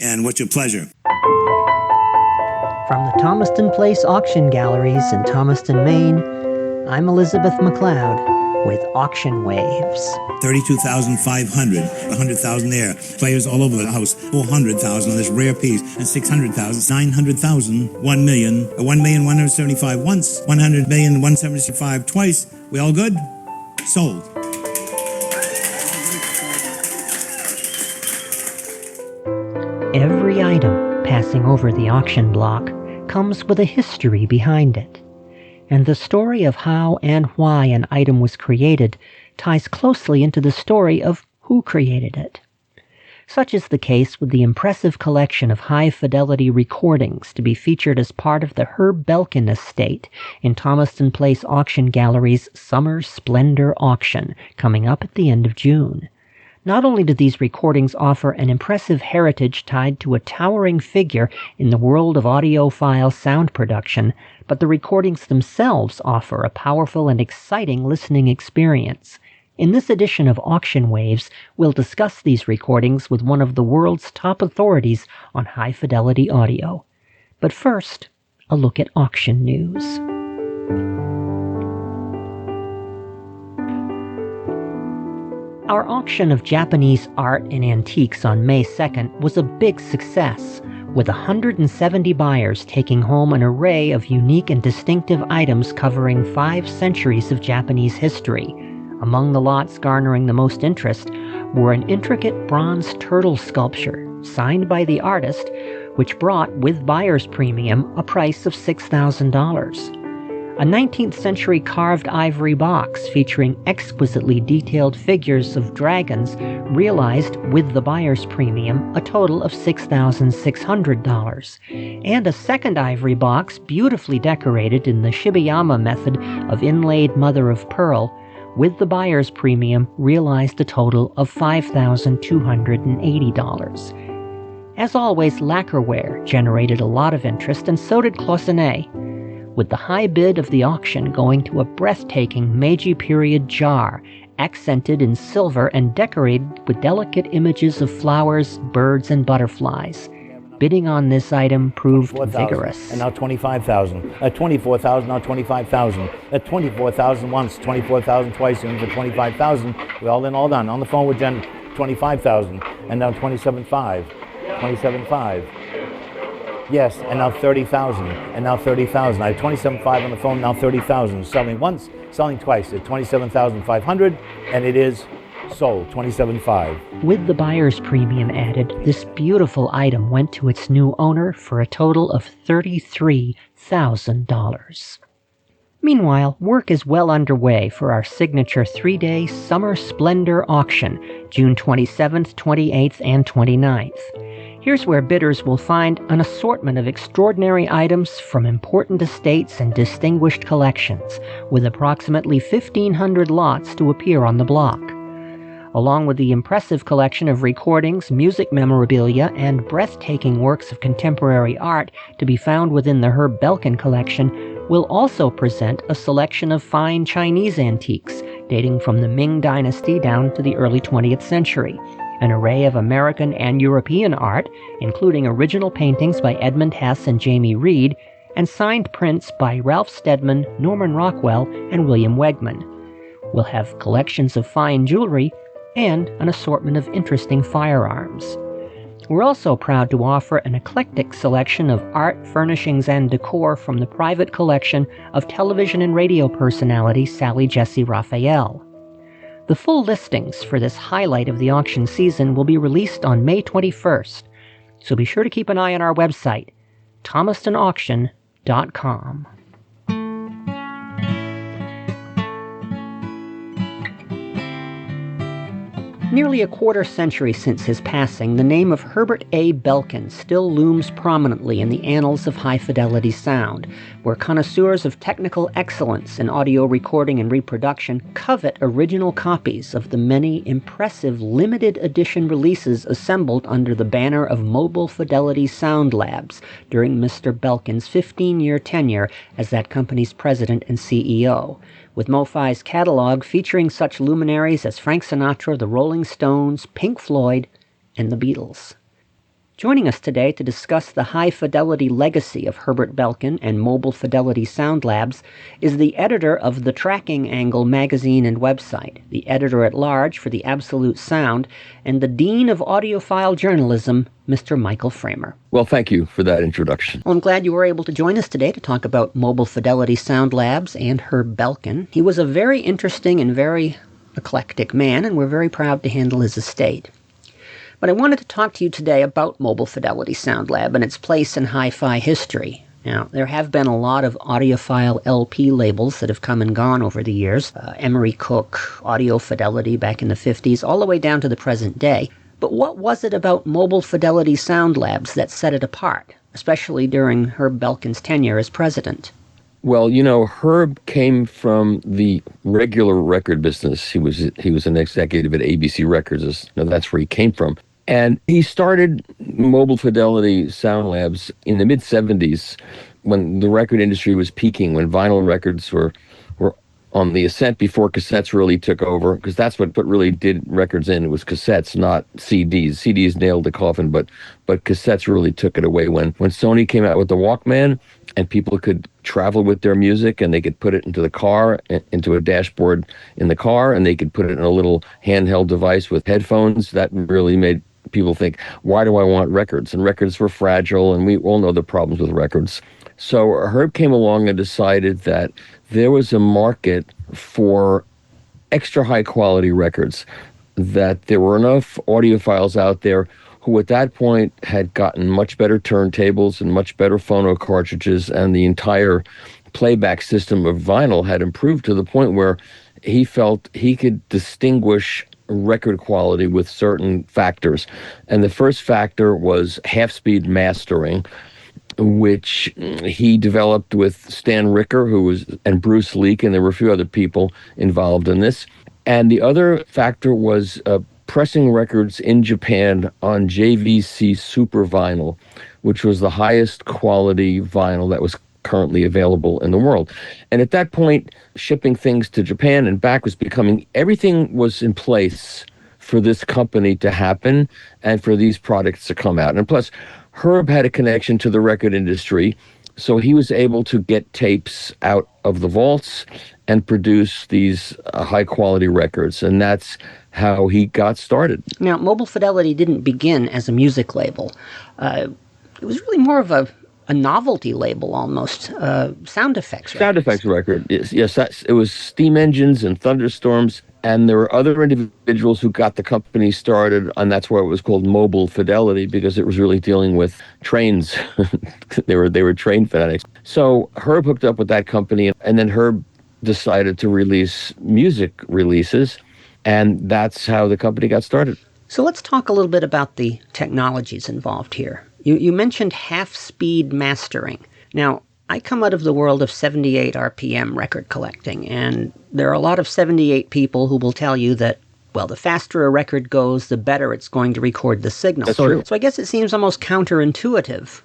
And what's your pleasure? From the Thomaston Place Auction Galleries in Thomaston, Maine, I'm Elizabeth McLeod with Auction Waves. 32,500, 100,000 there. Players all over the house. 400,000 on this rare piece, and 600,000, 900,000, 1 million, 1,175 once, 100,175 twice. We all good? Sold. Every item passing over the auction block comes with a history behind it, and the story of how and why an item was created ties closely into the story of who created it. Such is the case with the impressive collection of high-fidelity recordings to be featured as part of the Belkin estate in Thomaston Place Auction Gallery's Summer Splendor Auction coming up at the end of June. Not only do these recordings offer an impressive heritage tied to a towering figure in the world of audiophile sound production, but the recordings themselves offer a powerful and exciting listening experience. In this edition of Auction Waves, we'll discuss these recordings with one of the world's top authorities on high-fidelity audio. But first, a look at auction news. Our auction of Japanese art and antiques on May 2nd was a big success, with 170 buyers taking home an array of unique and distinctive items covering 5 centuries of Japanese history. Among the lots garnering the most interest were an intricate bronze turtle sculpture, signed by the artist, which brought, with buyer's premium, a price of $6,000. A 19th century carved ivory box featuring exquisitely detailed figures of dragons realized, with the buyer's premium, a total of $6,600. And a second ivory box beautifully decorated in the Shibayama method of inlaid mother of pearl, with the buyer's premium, realized a total of $5,280. As always, lacquerware generated a lot of interest, and so did cloisonné, with the high bid of the auction going to a breathtaking Meiji period jar, accented in silver and decorated with delicate images of flowers, birds, and butterflies. Bidding on this item proved vigorous. And now 25,000. At 24,000, now 25,000. At 24,000 once, 24,000 twice, and for 25,000. We all in, all done. On the phone with Jen, 25,000. And now 27.5. 27.5. Yes, and now 30,000, and now 30,000. I have 27.5 on the phone, now 30,000. Selling once, selling twice at 27,500, and it is sold, 27.5. With the buyer's premium added, this beautiful item went to its new owner for a total of $33,000. Meanwhile, work is well underway for our signature 3-day Summer Splendor Auction, June 27th, 28th, and 29th. Here's where bidders will find an assortment of extraordinary items from important estates and distinguished collections, with approximately 1,500 lots to appear on the block. Along with the impressive collection of recordings, music memorabilia, and breathtaking works of contemporary art to be found within the Belkin collection, we'll also present a selection of fine Chinese antiques dating from the Ming Dynasty down to the early 20th century. An array of American and European art, including original paintings by Edmund Hess and Jamie Reed, and signed prints by Ralph Steadman, Norman Rockwell, and William Wegman. We'll have collections of fine jewelry and an assortment of interesting firearms. We're also proud to offer an eclectic selection of art, furnishings, and decor from the private collection of television and radio personality Sally Jessy Raphael. The full listings for this highlight of the auction season will be released on May 21st, so be sure to keep an eye on our website, thomastonauction.com. Nearly a quarter century since his passing, the name of Herbert A. Belkin still looms prominently in the annals of high-fidelity sound, where connoisseurs of technical excellence in audio recording and reproduction covet original copies of the many impressive limited edition releases assembled under the banner of Mobile Fidelity Sound Labs during Mr. Belkin's 15-year tenure as that company's president and CEO, with MoFi's catalog featuring such luminaries as Frank Sinatra, the Rolling Stones, Pink Floyd, and the Beatles. Joining us today to discuss the high-fidelity legacy of Herbert Belkin and Mobile Fidelity Sound Labs is the editor of the Tracking Angle magazine and website, the editor-at-large for the Absolute Sound, and the dean of audiophile journalism, Mr. Michael Fremer. Well, thank you for that introduction. Well, I'm glad you were able to join us today to talk about Mobile Fidelity Sound Labs and Herb Belkin. He was a very interesting and very eclectic man, and we're very proud to handle his estate. But I wanted to talk to you today about Mobile Fidelity Sound Lab and its place in hi-fi history. Now, there have been a lot of audiophile LP labels that have come and gone over the years. Emery Cook, Audio Fidelity back in the 50s, all the way down to the present day. But what was it about Mobile Fidelity Sound Labs that set it apart, especially during Herb Belkin's tenure as president? Well, you know, Herb came from the regular record business. He was an executive at ABC Records. That's where he came from. And he started Mobile Fidelity Sound Labs in the mid-'70s when the record industry was peaking, when vinyl records were on the ascent before cassettes really took over, because that's what really did records in. It was cassettes, not CDs. CDs nailed the coffin, but cassettes really took it away. When Sony came out with the Walkman and people could travel with their music and they could put it into the car, into a dashboard in the car, and they could put it in a little handheld device with headphones, that really made people think, why do I want records? And records were fragile, and we all know the problems with records. So Herb came along and decided that there was a market for extra high quality records, that there were enough audiophiles out there who at that point had gotten much better turntables and much better phono cartridges, and the entire playback system of vinyl had improved to the point where he felt he could distinguish record quality with certain factors. And the first factor was half-speed mastering, which he developed with Stan Ricker, and Bruce Leak, and there were a few other people involved in this. And the other factor was pressing records in Japan on JVC Super Vinyl, which was the highest quality vinyl that was currently available in the world. And at that point, shipping things to Japan and back everything was in place for this company to happen and for these products to come out. And plus, Herb had a connection to the record industry, so he was able to get tapes out of the vaults and produce these high-quality records, and that's how he got started. Now, Mobile Fidelity didn't begin as a music label. It was really more of a novelty label almost, sound effects records. Sound effects record, yes. It was steam engines and thunderstorms, and there were other individuals who got the company started, and that's why it was called Mobile Fidelity, because it was really dealing with trains. They were train fanatics. So Herb hooked up with that company, and then Herb decided to release music releases, and that's how the company got started. So let's talk a little bit about the technologies involved here. You mentioned half-speed mastering. Now, I come out of the world of 78 RPM record collecting, and there are a lot of 78 people who will tell you that, well, the faster a record goes, the better it's going to record the signal. That's true. So I guess it seems almost counterintuitive.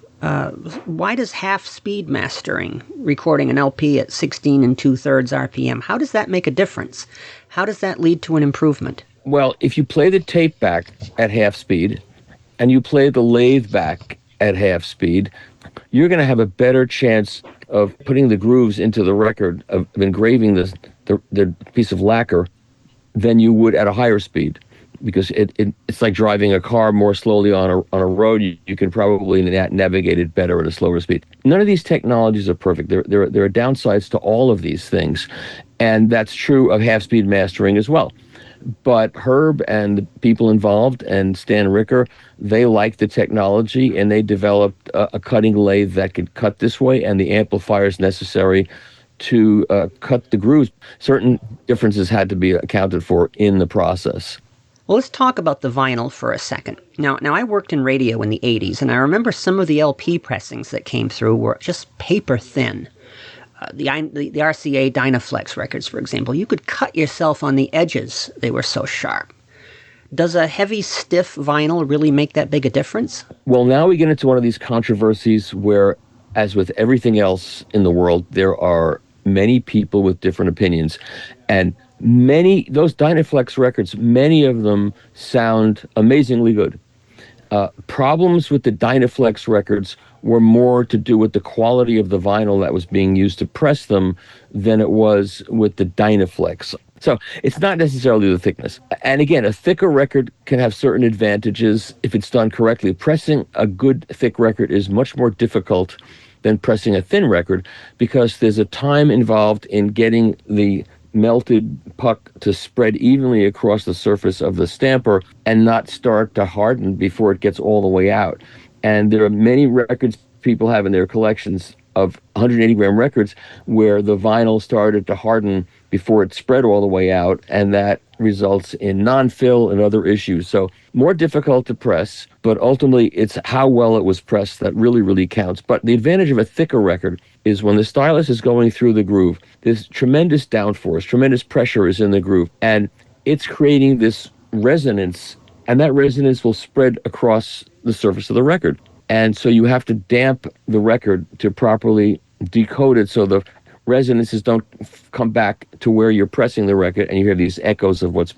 Why does half-speed mastering, recording an LP at 16 2/3 RPM, how does that make a difference? How does that lead to an improvement? Well, if you play the tape back at half speed and you play the lathe back at half speed, you're going to have a better chance of putting the grooves into the record, of engraving the piece of lacquer, than you would at a higher speed. Because it's like driving a car more slowly on a road. You can probably navigate it better at a slower speed. None of these technologies are perfect. There are downsides to all of these things, and that's true of half-speed mastering as well. But Herb and the people involved and Stan Ricker, they liked the technology, and they developed a cutting lathe that could cut this way, and the amplifiers necessary to cut the grooves. Certain differences had to be accounted for in the process. Well, let's talk about the vinyl for a second. Now I worked in radio in the 80s, and I remember some of the LP pressings that came through were just paper thin. The RCA Dynaflex records, for example, you could cut yourself on the edges. They were so sharp. Does a heavy, stiff vinyl really make that big a difference? Well, now we get into one of these controversies where, as with everything else in the world, there are many people with different opinions. And those Dynaflex records, many of them sound amazingly good. Problems with the Dynaflex records were more to do with the quality of the vinyl that was being used to press them than it was with the Dynaflex. So it's not necessarily the thickness. And again, a thicker record can have certain advantages if it's done correctly. Pressing a good thick record is much more difficult than pressing a thin record because there's a time involved in getting the melted puck to spread evenly across the surface of the stamper and not start to harden before it gets all the way out. And there are many records people have in their collections of 180 gram records where the vinyl started to harden before it spread all the way out, and that results in non-fill and other issues. So more difficult to press, but ultimately it's how well it was pressed that really, really counts. But the advantage of a thicker record is when the stylus is going through the groove, there's tremendous downforce, tremendous pressure is in the groove, and it's creating this resonance, and that resonance will spread across the surface of the record. And so you have to damp the record to properly decode it so the resonances don't come back to where you're pressing the record and you hear these echoes of what's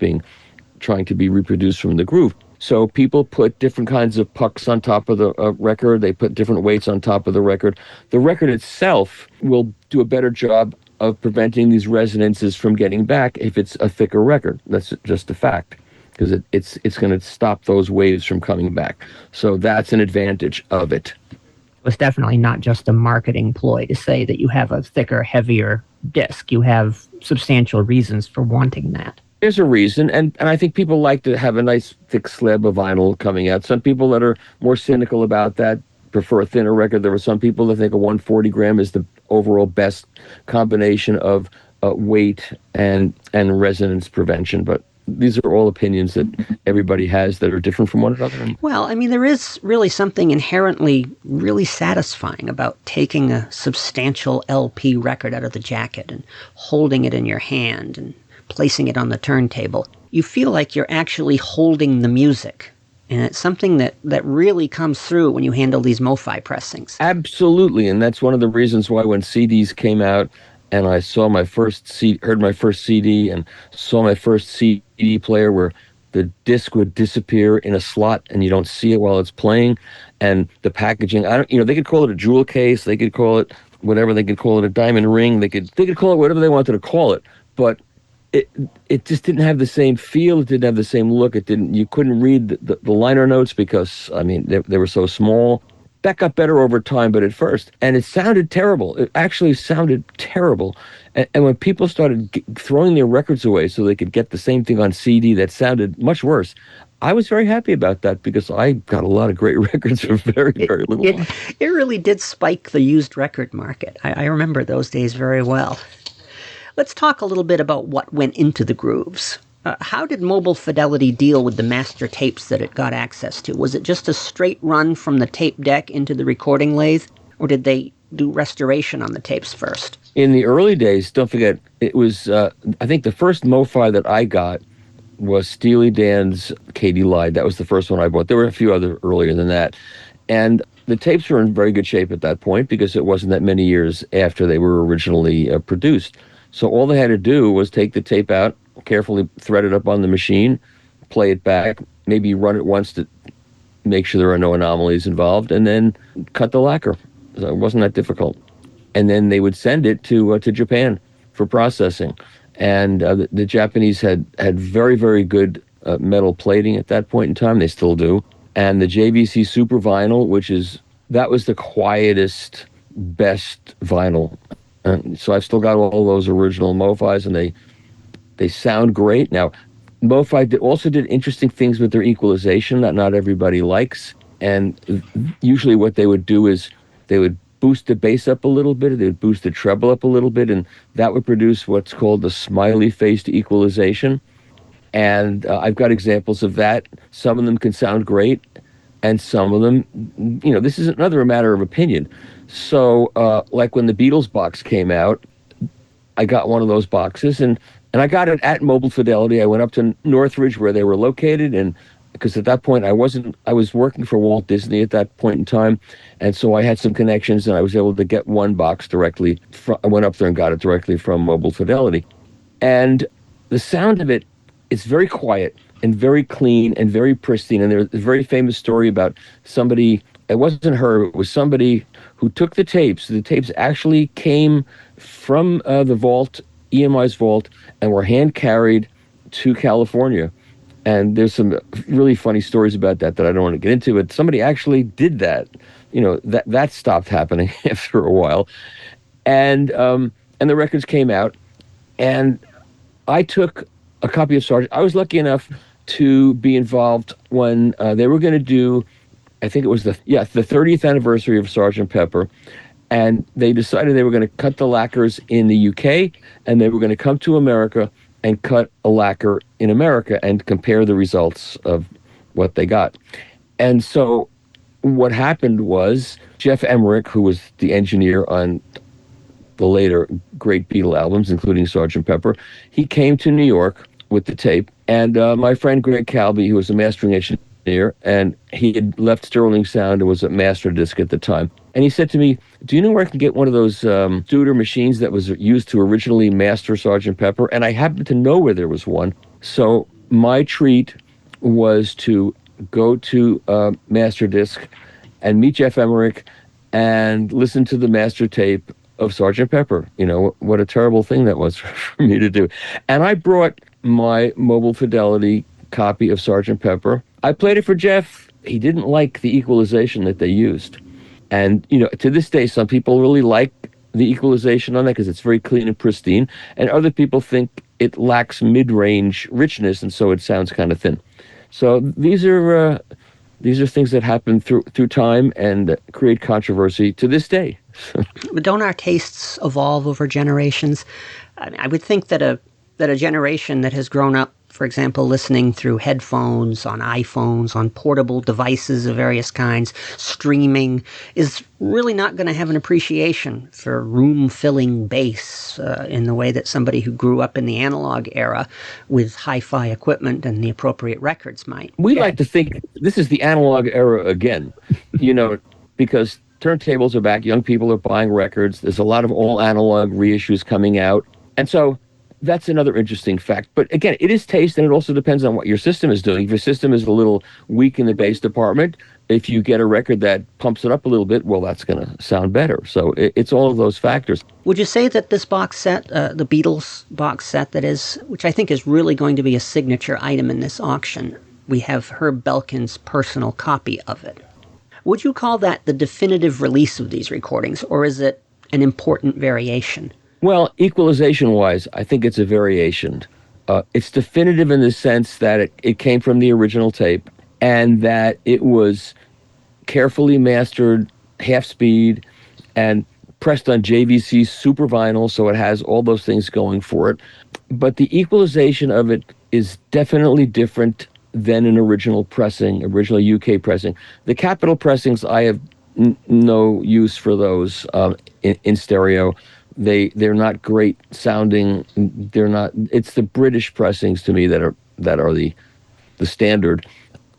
trying to be reproduced from the groove. So people put different kinds of pucks on top of the record. They put different weights on top of the record. The record itself will do a better job of preventing these resonances from getting back if it's a thicker record. That's just a fact, because it's going to stop those waves from coming back. So that's an advantage of it. It was definitely not just a marketing ploy to say that you have a thicker, heavier disc. You have substantial reasons for wanting that. There's a reason, and I think people like to have a nice thick slab of vinyl coming out. Some people that are more cynical about that prefer a thinner record. There are some people that think a 140 gram is the overall best combination of weight and resonance prevention, but these are all opinions that everybody has that are different from one another. Well, I mean, there is really something inherently really satisfying about taking a substantial LP record out of the jacket and holding it in your hand and placing it on the turntable. You feel like you're actually holding the music. And it's something that really comes through when you handle these MoFi pressings. Absolutely. And that's one of the reasons why when CDs came out, and I saw my first heard my first CD and saw my first CD player where the disc would disappear in a slot and you don't see it while it's playing, and the packaging. They could call it a jewel case, they could call it whatever, they could call it a diamond ring, they could call it whatever they wanted to call it, but it just didn't have the same feel. It didn't have the same look. You couldn't read the liner notes because they were so small. That got better over time, but at first, and it sounded terrible. It actually sounded terrible. And when people started throwing their records away so they could get the same thing on CD that sounded much worse, I was very happy about that because I got a lot of great records for very, very little money. It really did spike the used record market. I remember those days very well. Let's talk a little bit about what went into the grooves. How did Mobile Fidelity deal with the master tapes that it got access to? Was it just a straight run from the tape deck into the recording lathe, or did they do restoration on the tapes first? In the early days, don't forget, it was, I think the first MoFi that I got was Steely Dan's Katie Lied. That was the first one I bought. There were a few other earlier than that. And the tapes were in very good shape at that point because it wasn't that many years after they were originally produced. So all they had to do was take the tape out, carefully thread it up on the machine, play it back, maybe run it once to make sure there are no anomalies involved, and then cut the lacquer. So it wasn't that difficult. And then they would send it to Japan for processing. And the Japanese had very, very good metal plating at that point in time. They still do. And the JVC Super Vinyl, that was the quietest, best vinyl. So I've still got all those original MoFis, and they sound great. Now, MoFi also did interesting things with their equalization that not everybody likes. And usually what they would do is they would boost the bass up a little bit, they would boost the treble up a little bit, and that would produce what's called the smiley-faced equalization. And I've got examples of that. Some of them can sound great, and some of them, this is another matter of opinion. So, like when the Beatles box came out, I got one of those boxes, and I got it at Mobile Fidelity. I went up to Northridge where they were located, and because at that point I was working for Walt Disney at that point in time, and so I had some connections, and I was able to get one box directly. I went up there and got it directly from Mobile Fidelity. And the sound of it, it's very quiet, and very clean and very pristine. And there's a very famous story about somebody, it wasn't her, it was somebody who took the tapes. The tapes actually came from the vault, EMI's vault, and were hand carried to California. And there's some really funny stories about that I don't want to get into, but somebody actually did that. That stopped happening after a while. And the records came out, and I took a copy of Sergeant. I was lucky enough to be involved when they were going to do, I think it was the 30th anniversary of Sergeant Pepper, and they decided they were going to cut the lacquers in the UK, and they were going to come to America and cut a lacquer in America and compare the results of what they got. And so what happened was Jeff Emmerich, who was the engineer on the later great Beatle albums, including Sgt. Pepper, he came to New York with the tape. And my friend Greg Calby, who was a mastering engineer, and he had left Sterling Sound and was at Master Disc at the time. And he said to me, do you know where I can get one of those Studer machines that was used to originally master Sgt. Pepper? And I happened to know where there was one. So my treat was to go to Master Disc and meet Jeff Emmerich and listen to the master tape of Sgt. Pepper. What a terrible thing that was for me to do. And I brought my Mobile Fidelity copy of Sgt. Pepper. I played it for Jeff. He didn't like the equalization that they used. And, to this day, some people really like the equalization on that because it's very clean and pristine. And other people think it lacks mid-range richness, and so it sounds kind of thin. So these are things that happen through time and create controversy to this day. But don't our tastes evolve over generations? I would think that a generation that has grown up, for example, listening through headphones, on iPhones, on portable devices of various kinds, streaming, is really not going to have an appreciation for room-filling bass in the way that somebody who grew up in the analog era with hi-fi equipment and the appropriate records might. We like to think this is the analog era again, because turntables are back, young people are buying records, there's a lot of all-analog reissues coming out, and so that's another interesting fact. But again, it is taste, and it also depends on what your system is doing. If your system is a little weak in the bass department, if you get a record that pumps it up a little bit, well, that's going to sound better. So it's all of those factors. Would you say that this box set, the Beatles box set that is, which I think is really going to be a signature item in this auction, we have Herb Belkin's personal copy of it. Would you call that the definitive release of these recordings, or is it an important variation? Well, equalization-wise, I think it's a variation. It's definitive in the sense that it came from the original tape and that it was carefully mastered, half-speed, and pressed on JVC super vinyl, so it has all those things going for it. But the equalization of it is definitely different than an original UK pressing. The Capitol pressings, I have no use for those in stereo. They're not great sounding. They're not. It's the British pressings to me that are the standard.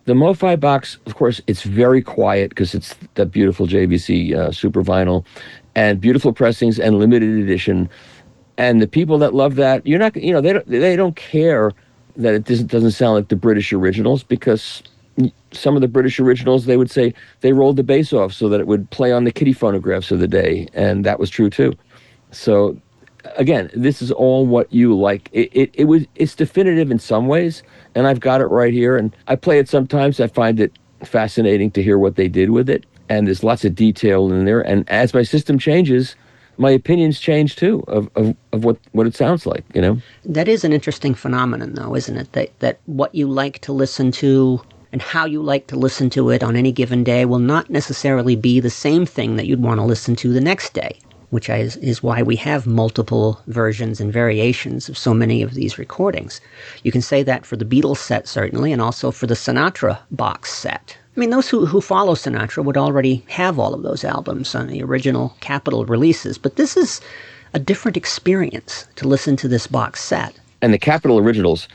The MoFi box, of course, it's very quiet because it's that beautiful JVC super vinyl, and beautiful pressings and limited edition. And the people that love that, they don't care that it doesn't sound like the British originals, because some of the British originals, they would say they rolled the bass off so that it would play on the kiddie phonographs of the day, and that was true too. So, again, this is all what you like. It's definitive in some ways, and I've got it right here, and I play it sometimes. I find it fascinating to hear what they did with it, and there's lots of detail in there. And as my system changes, my opinions change too of what it sounds like. That is an interesting phenomenon, though, isn't it? That what you like to listen to and how you like to listen to it on any given day will not necessarily be the same thing that you'd want to listen to the next day, which is why we have multiple versions and variations of so many of these recordings. You can say that for the Beatles set, certainly, and also for the Sinatra box set. I mean, those who follow Sinatra would already have all of those albums on the original Capitol releases, but this is a different experience to listen to this box set. And the Capitol originals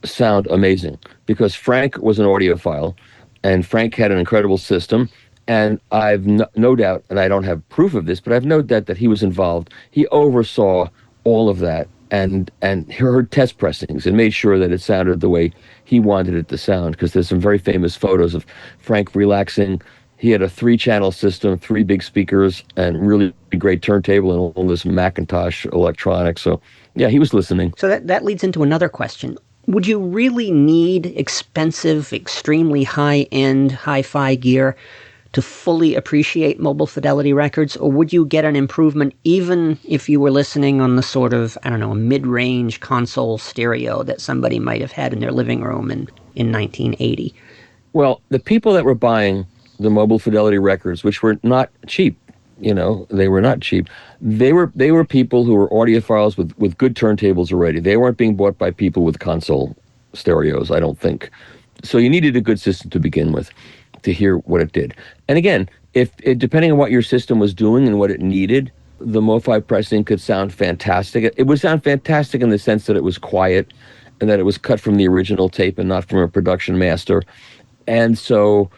sound amazing, because Frank was an audiophile, and Frank had an incredible system. And I've no doubt, and I don't have proof of this, but I've no doubt that he was involved. He oversaw all of that and heard test pressings and made sure that it sounded the way he wanted it to sound, because there's some very famous photos of Frank relaxing. He had a 3-channel system, 3 big speakers, and really great turntable and all this Macintosh electronics. So, yeah, he was listening. So that leads into another question. Would you really need expensive, extremely high-end, hi-fi gear to fully appreciate Mobile Fidelity records, or would you get an improvement even if you were listening on the sort of, I don't know, a mid-range console stereo that somebody might have had in their living room in 1980? Well, the people that were buying the Mobile Fidelity records, which were not cheap, they were not cheap. They were people who were audiophiles with good turntables already. They weren't being bought by people with console stereos, I don't think. So you needed a good system to begin with to hear what it did. And again, depending on what your system was doing and what it needed, the MoFi pressing could sound fantastic. It would sound fantastic in the sense that it was quiet and that it was cut from the original tape and not from a production master. And so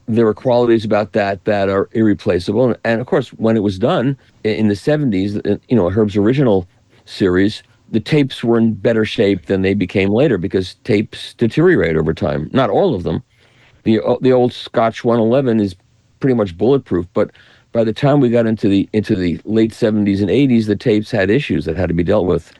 there were qualities about that are irreplaceable. And of course, when it was done in the 70s, Herb's original series, the tapes were in better shape than they became later because tapes deteriorate over time. Not all of them. The old Scotch 111 is pretty much bulletproof, but by the time we got into the late 70s and 80s, the tapes had issues that had to be dealt with.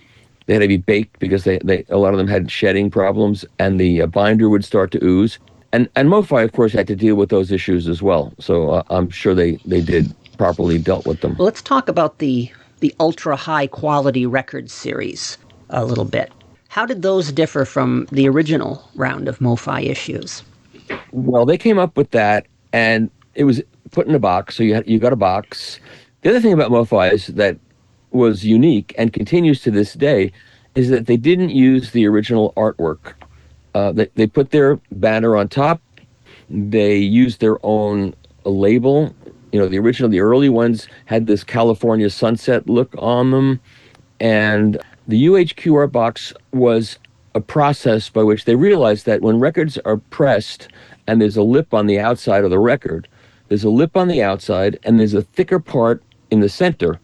They had to be baked because a lot of them had shedding problems, and the binder would start to ooze. And MoFi, of course, had to deal with those issues as well. So I'm sure they did properly dealt with them. Well, let's talk about the ultra high quality record series a little bit. How did those differ from the original round of MoFi issues? Well, they came up with that, and it was put in a box. So you got a box. The other thing about MoFi is that was unique and continues to this day is that they didn't use the original artwork. They put their banner on top. They used their own label. The early ones had this California sunset look on them. And the UHQ art box was a process by which they realized that when records are pressed and there's a lip on the outside of the record, there's a lip on the outside and there's a thicker part in the center.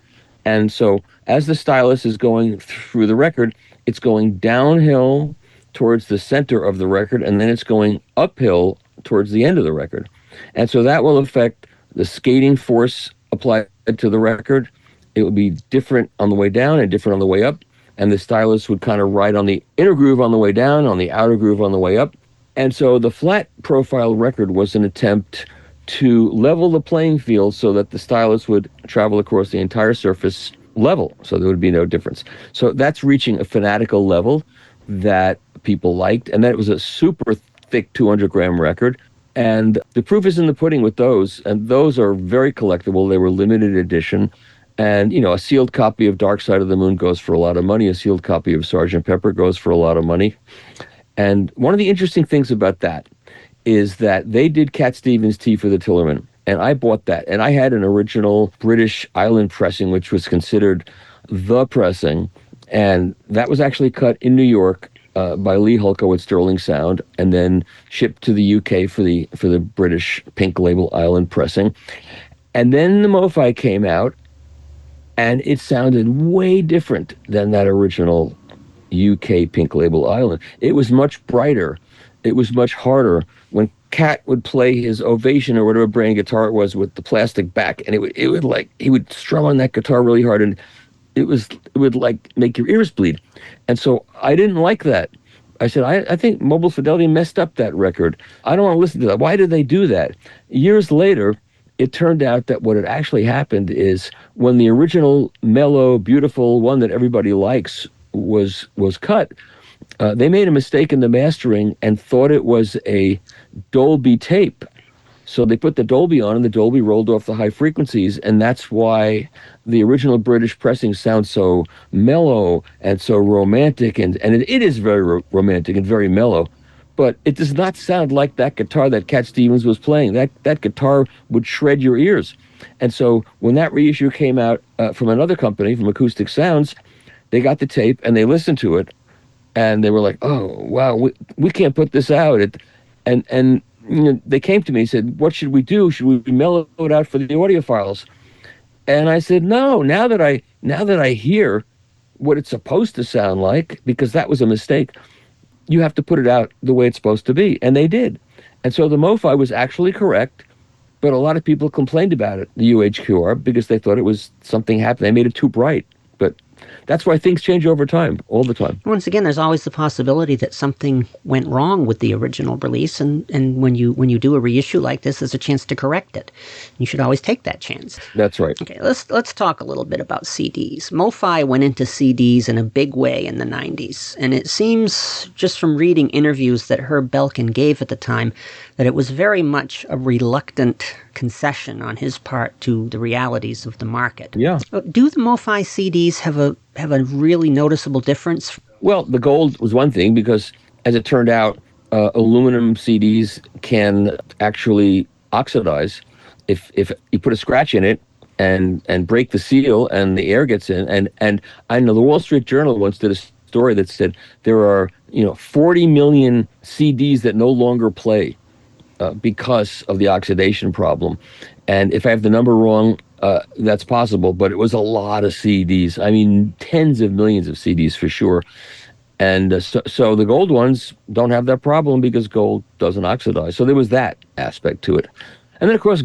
And so as the stylus is going through the record, it's going downhill towards the center of the record, and then it's going uphill towards the end of the record. And so that will affect the skating force applied to the record. It would be different on the way down and different on the way up. And the stylus would kind of ride on the inner groove on the way down, on the outer groove on the way up. And so the flat profile record was an attempt to level the playing field so that the stylus would travel across the entire surface level, so there would be no difference. So that's reaching a fanatical level that people liked, and that was a super thick 200-gram record. And the proof is in the pudding with those, and those are very collectible. They were limited edition. And, a sealed copy of Dark Side of the Moon goes for a lot of money. A sealed copy of Sgt. Pepper goes for a lot of money. And one of the interesting things about that is that they did Cat Stevens' Tea for the Tillerman. And I bought that. And I had an original British island pressing, which was considered the pressing. And that was actually cut in New York by Lee Hulko at Sterling Sound, and then shipped to the UK for the British Pink Label Island pressing. And then the MoFi came out, and it sounded way different than that original UK Pink Label Island. It was much brighter. It was much harder. When Cat would play his Ovation or whatever brand guitar it was with the plastic back, and it would like, he would strum on that guitar really hard, and it would like make your ears bleed. And so I didn't like that. I said, I think Mobile Fidelity messed up that record. I don't want to listen to that. Why did they do that? Years later, it turned out that what had actually happened is when the original mellow, beautiful one that everybody likes was cut, they made a mistake in the mastering and thought it was a Dolby tape. So they put the Dolby on, and the Dolby rolled off the high frequencies, and that's why the original British pressing sounds so mellow and so romantic, and it is very romantic and very mellow, but it does not sound like that guitar that Cat Stevens was playing. That guitar would shred your ears. And so when that reissue came out from another company, from Acoustic Sounds, they got the tape and they listened to it, and they were like, "Oh wow, we can't put this out." And they came to me and said, "What should we do? Should we mellow it out for the audiophiles?" And I said, "No. Now that I hear what it's supposed to sound like, because that was a mistake. You have to put it out the way it's supposed to be, and they did. And so the MoFi was actually correct, but a lot of people complained about it, the UHQR, because they thought it was something happened. They made it too bright. But that's why things change over time, all the time. Once again, there's always the possibility that something went wrong with the original release, and when you do a reissue like this, there's a chance to correct it. You should always take that chance. That's right. Okay, let's talk a little bit about CDs. MoFi went into CDs in a big way in the 90s, and it seems, just from reading interviews that Herb Belkin gave at the time, that it was very much a reluctant concession on his part to the realities of the market. Yeah. Do the MoFi CDs have a really noticeable difference? Well, the gold was one thing, because as it turned out, aluminum CDs can actually oxidize if you put a scratch in it and break the seal and the air gets in. And I know the Wall Street Journal once did a story that said there are 40 million CDs that no longer play because of the oxidation problem. And if I have the number wrong, that's possible, but it was a lot of CDs. I mean, tens of millions of CDs for sure. And so the gold ones don't have that problem because gold doesn't oxidize. So there was that aspect to it. And then, of course,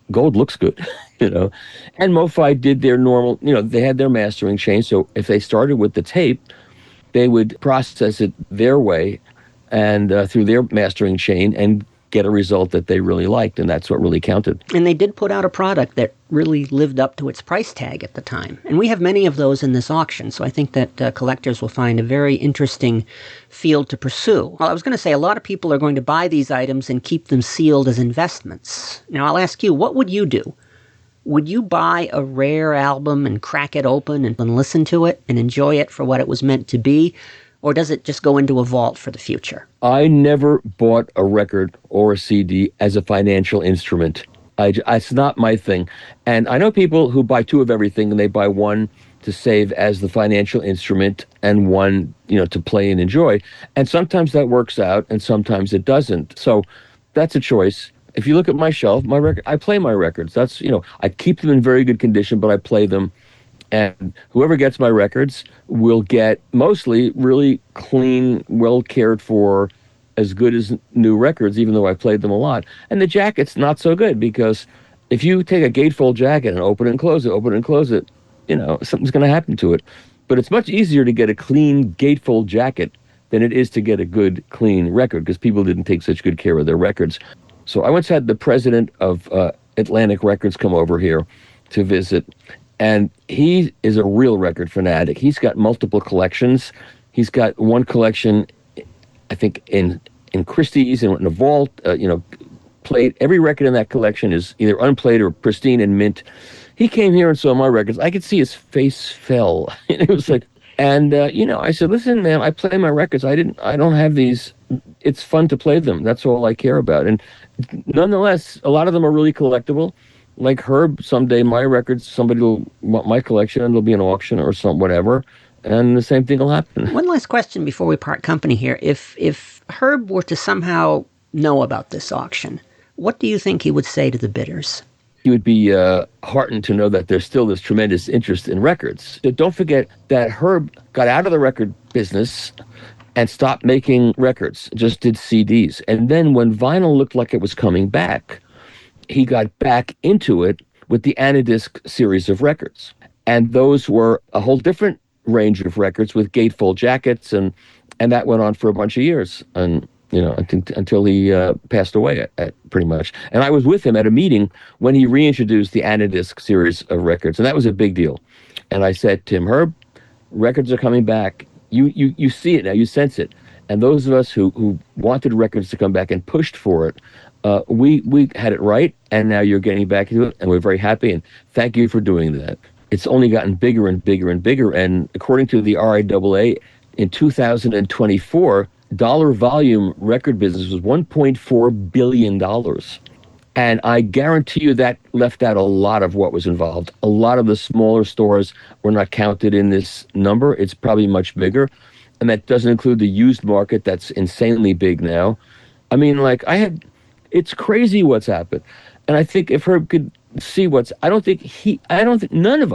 gold looks good, And MoFi did their normal, they had their mastering chain. So if they started with the tape, they would process it their way and through their mastering chain and get a result that they really liked, and that's what really counted. And they did put out a product that really lived up to its price tag at the time. And we have many of those in this auction, so I think that collectors will find a very interesting field to pursue. Well, I was going to say, a lot of people are going to buy these items and keep them sealed as investments. Now, I'll ask you, what would you do? Would you buy a rare album and crack it open and listen to it and enjoy it for what it was meant to be? Or does it just go into a vault for the future? I never bought a record or a CD as a financial instrument. It's not my thing. And I know people who buy two of everything, and they buy one to save as the financial instrument and one, to play and enjoy. And sometimes that works out and sometimes it doesn't. So that's a choice. If you look at my shelf, I play my records. That's, I keep them in very good condition, but I play them. And whoever gets my records will get mostly really clean, well cared for, as good as new records, even though I played them a lot. And the jacket's not so good, because if you take a gatefold jacket and open and close it, something's going to happen to it. But it's much easier to get a clean gatefold jacket than it is to get a good, clean record, because people didn't take such good care of their records. So I once had the president of Atlantic Records come over here to visit. And he is a real record fanatic. He's got multiple collections. He's got one collection, I think, in Christie's and in a vault. Played. Every record in that collection is either unplayed or pristine and mint. He came here and saw my records. I could see his face fell. It was like, and I said, "Listen, man, I play my records. I don't have these. It's fun to play them. That's all I care about." And nonetheless, a lot of them are really collectible. Like Herb, someday my records, somebody will want my collection and there'll be an auction or something, whatever, and the same thing will happen. One last question before we part company here. If Herb were to somehow know about this auction, what do you think he would say to the bidders? He would be heartened to know that there's still this tremendous interest in records. So don't forget that Herb got out of the record business and stopped making records, just did CDs. And then when vinyl looked like it was coming back, he got back into it with the Anadisc series of records. And those were a whole different range of records with gatefold jackets, and that went on for a bunch of years, and I think until he passed away at pretty much. And I was with him at a meeting when he reintroduced the Anadisc series of records, and that was a big deal. And I said to him, "Herb, records are coming back. You see it now, you sense it. And those of us who wanted records to come back and pushed for it, we had it right, and now you're getting back to it, and we're very happy, and thank you for doing that." It's only gotten bigger and bigger and bigger, and according to the RIAA, in 2024, dollar volume record business was $1.4 billion. And I guarantee you that left out a lot of what was involved. A lot of the smaller stores were not counted in this number. It's probably much bigger, and that doesn't include the used market that's insanely big now. I mean, it's crazy what's happened. And I think if Herb could see none of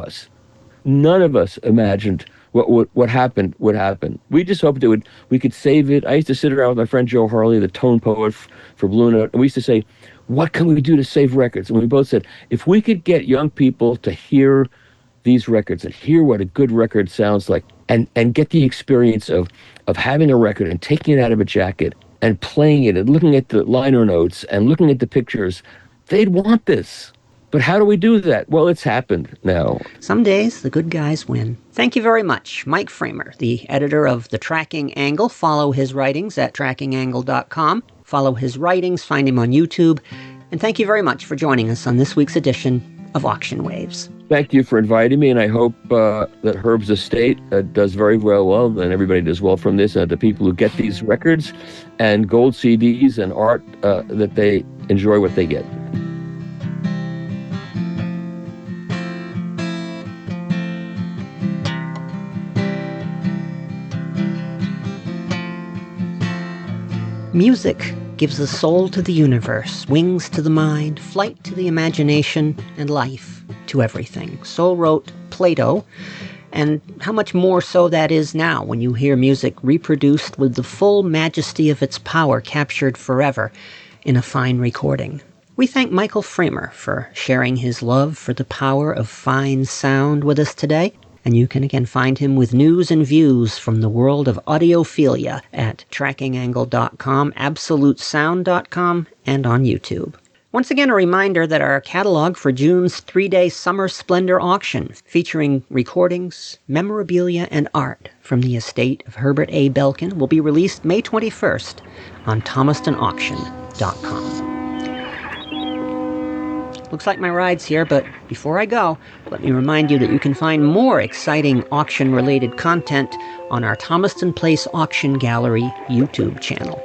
us imagined what happened would happen. We just hoped we could save it. I used to sit around with my friend Joe Harley, the tone poet for Blue Note, and we used to say, what can we do to save records? And we both said, if we could get young people to hear these records and hear what a good record sounds like, and get the experience of having a record and taking it out of a jacket and playing it and looking at the liner notes and looking at the pictures, they'd want this. But how do we do that? Well, it's happened now. Some days, the good guys win. Thank you very much, Mike Fremer, the editor of The Tracking Angle. Follow his writings at trackingangle.com. Follow his writings, find him on YouTube. And thank you very much for joining us on this week's edition of Auction Waves. Thank you for inviting me, and I hope that Herb's estate does very well, and everybody does well from this, and the people who get these records and gold CDs and art, that they enjoy what they get. Music gives a soul to the universe, wings to the mind, flight to the imagination, and life to everything. So wrote Plato, and how much more so that is now when you hear music reproduced with the full majesty of its power captured forever in a fine recording. We thank Michael Fremer for sharing his love for the power of fine sound with us today. And you can again find him with news and views from the world of audiophilia at trackingangle.com, absolutesound.com, and on YouTube. Once again, a reminder that our catalog for June's 3-day Summer Splendor auction, featuring recordings, memorabilia, and art from the estate of Herbert A. Belkin, will be released May 21st on thomastonauction.com. Looks like my ride's here, but before I go, let me remind you that you can find more exciting auction-related content on our Thomaston Place Auction Gallery YouTube channel.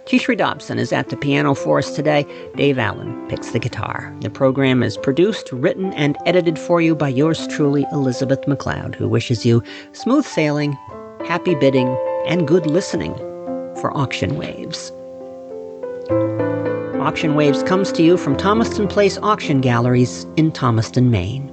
Tishri Dobson is at the piano for us today. Dave Allen picks the guitar. The program is produced, written, and edited for you by yours truly, Elizabeth McLeod, who wishes you smooth sailing, happy bidding, and good listening for Auction Waves. Auction Waves comes to you from Thomaston Place Auction Galleries in Thomaston, Maine.